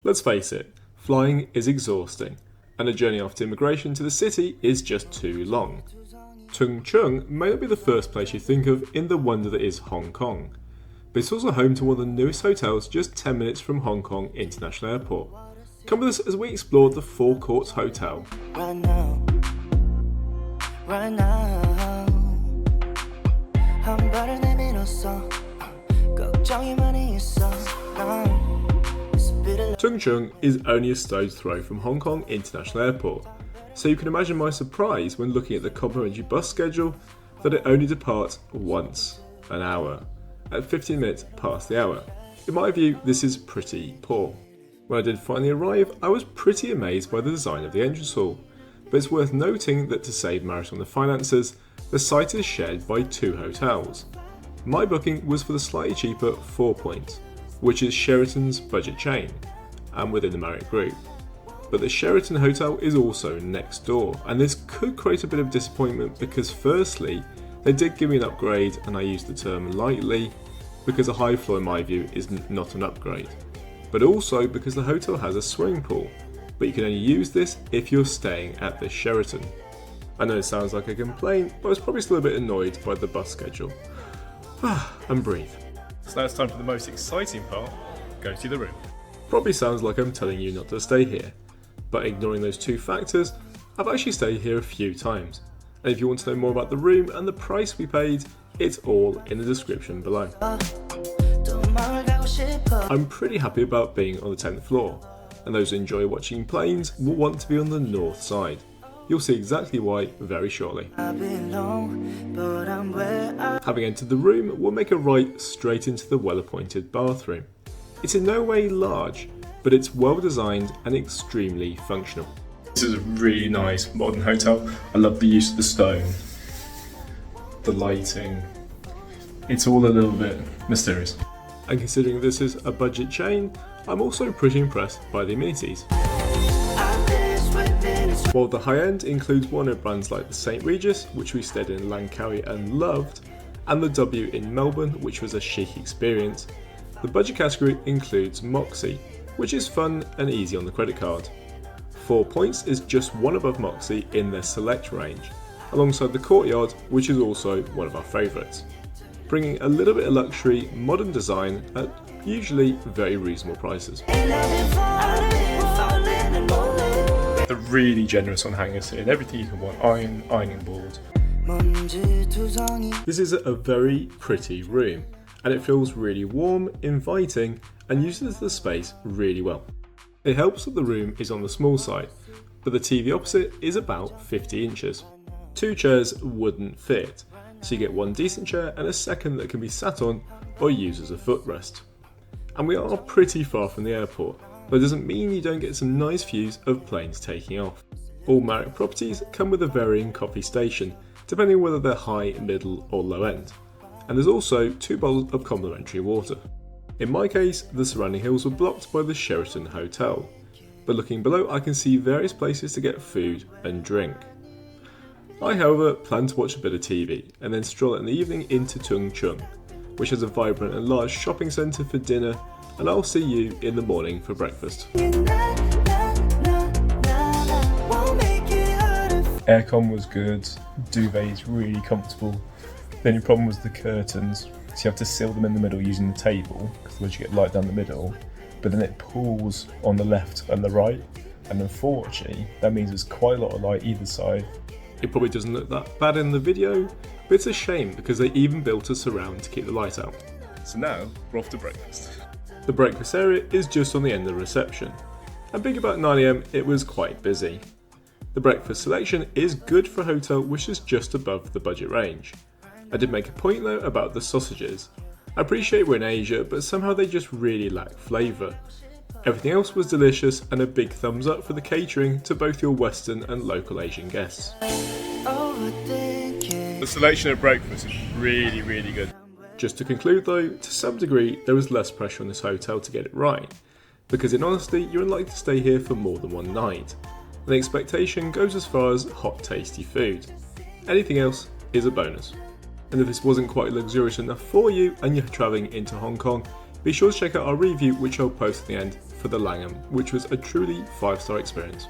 Let's face it, flying is exhausting, and a journey after immigration to the city is just too long. Tung Chung may not be the first place you think of in the wonder that is Hong Kong, but it's also home to one of the newest hotels just 10 minutes from Hong Kong International Airport. Come with us as we explore the Four Courts Hotel. Right now. Tung Chung is only a stone's throw from Hong Kong International Airport, so you can imagine my surprise when looking at the complimentary bus schedule that it only departs once an hour, at 15 minutes past the hour. In my view, this is pretty poor. When I did finally arrive, I was pretty amazed by the design of the entrance hall, but it's worth noting that to save Marriott on the finances, the site is shared by two hotels. My booking was for the slightly cheaper 4 Points, which is Sheraton's budget chain, and within the Marriott group. But the Sheraton Hotel is also next door, and this could create a bit of disappointment because firstly, they did give me an upgrade, and I use the term lightly, because a high floor in my view is not an upgrade. But also because the hotel has a swimming pool, but you can only use this if you're staying at the Sheraton. I know it sounds like a complaint, but I was probably still a bit annoyed by the bus schedule. And breathe. So now it's time for the most exciting part, go to the room. Probably sounds like I'm telling you not to stay here, but ignoring those two factors, I've actually stayed here a few times. And if you want to know more about the room and the price we paid, it's all in the description below. I'm pretty happy about being on the 10th floor, and those who enjoy watching planes will want to be on the north side. You'll see exactly why very shortly. Having entered the room, we'll make a right straight into the well-appointed bathroom. It's in no way large, but it's well designed and extremely functional. This is a really nice modern hotel. I love the use of the stone, the lighting. It's all a little bit mysterious. And considering this is a budget chain, I'm also pretty impressed by the amenities. While the high end includes one of brands like the St. Regis, which we stayed in Langkawi and loved, and the W in Melbourne, which was a chic experience, the budget category includes Moxie, which is fun and easy on the credit card. 4 Points is just one above Moxie in their select range, alongside the Courtyard, which is also one of our favourites, bringing a little bit of luxury, modern design at usually very reasonable prices. They're really generous on hangers here, and everything you can want, ironing board. This is a very pretty room, and it feels really warm, inviting, and uses the space really well. It helps that the room is on the small side, but the TV opposite is about 50 inches. 2 chairs wouldn't fit, so you get one decent chair and a second that can be sat on or used as a footrest. And we are pretty far from the airport, but it doesn't mean you don't get some nice views of planes taking off. All Marriott properties come with a varying coffee station, depending on whether they're high, middle or low end. And there's also 2 bottles of complimentary water. In my case, the surrounding hills were blocked by the Sheraton Hotel, but looking below I can see various places to get food and drink. I, however, plan to watch a bit of TV and then stroll in the evening into Tung Chung, which has a vibrant and large shopping centre for dinner, and I'll see you in the morning for breakfast. Aircon was good, duvet is really comfortable. The only problem was the curtains, so you have to seal them in the middle using the table, because otherwise you get light down the middle, but then it pulls on the left and the right, and unfortunately that means there's quite a lot of light either side. It probably doesn't look that bad in the video, but it's a shame because they even built a surround to keep the light out. So now we're off to breakfast. The breakfast area is just on the end of the reception, and being about 9 AM it was quite busy. The breakfast selection is good for a hotel which is just above the budget range. I did make a point though about the sausages. I appreciate we're in Asia, but somehow they just really lack flavour. Everything else was delicious, and a big thumbs up for the catering to both your Western and local Asian guests. The selection of breakfast is really, really good. Just to conclude though, to some degree there was less pressure on this hotel to get it right, because in honesty you're unlikely to stay here for more than one night, and the expectation goes as far as hot tasty food. Anything else is a bonus. And if this wasn't quite luxurious enough for you and you're travelling into Hong Kong, be sure to check out our review, which I'll post at the end for the Langham, which was a truly 5-star experience.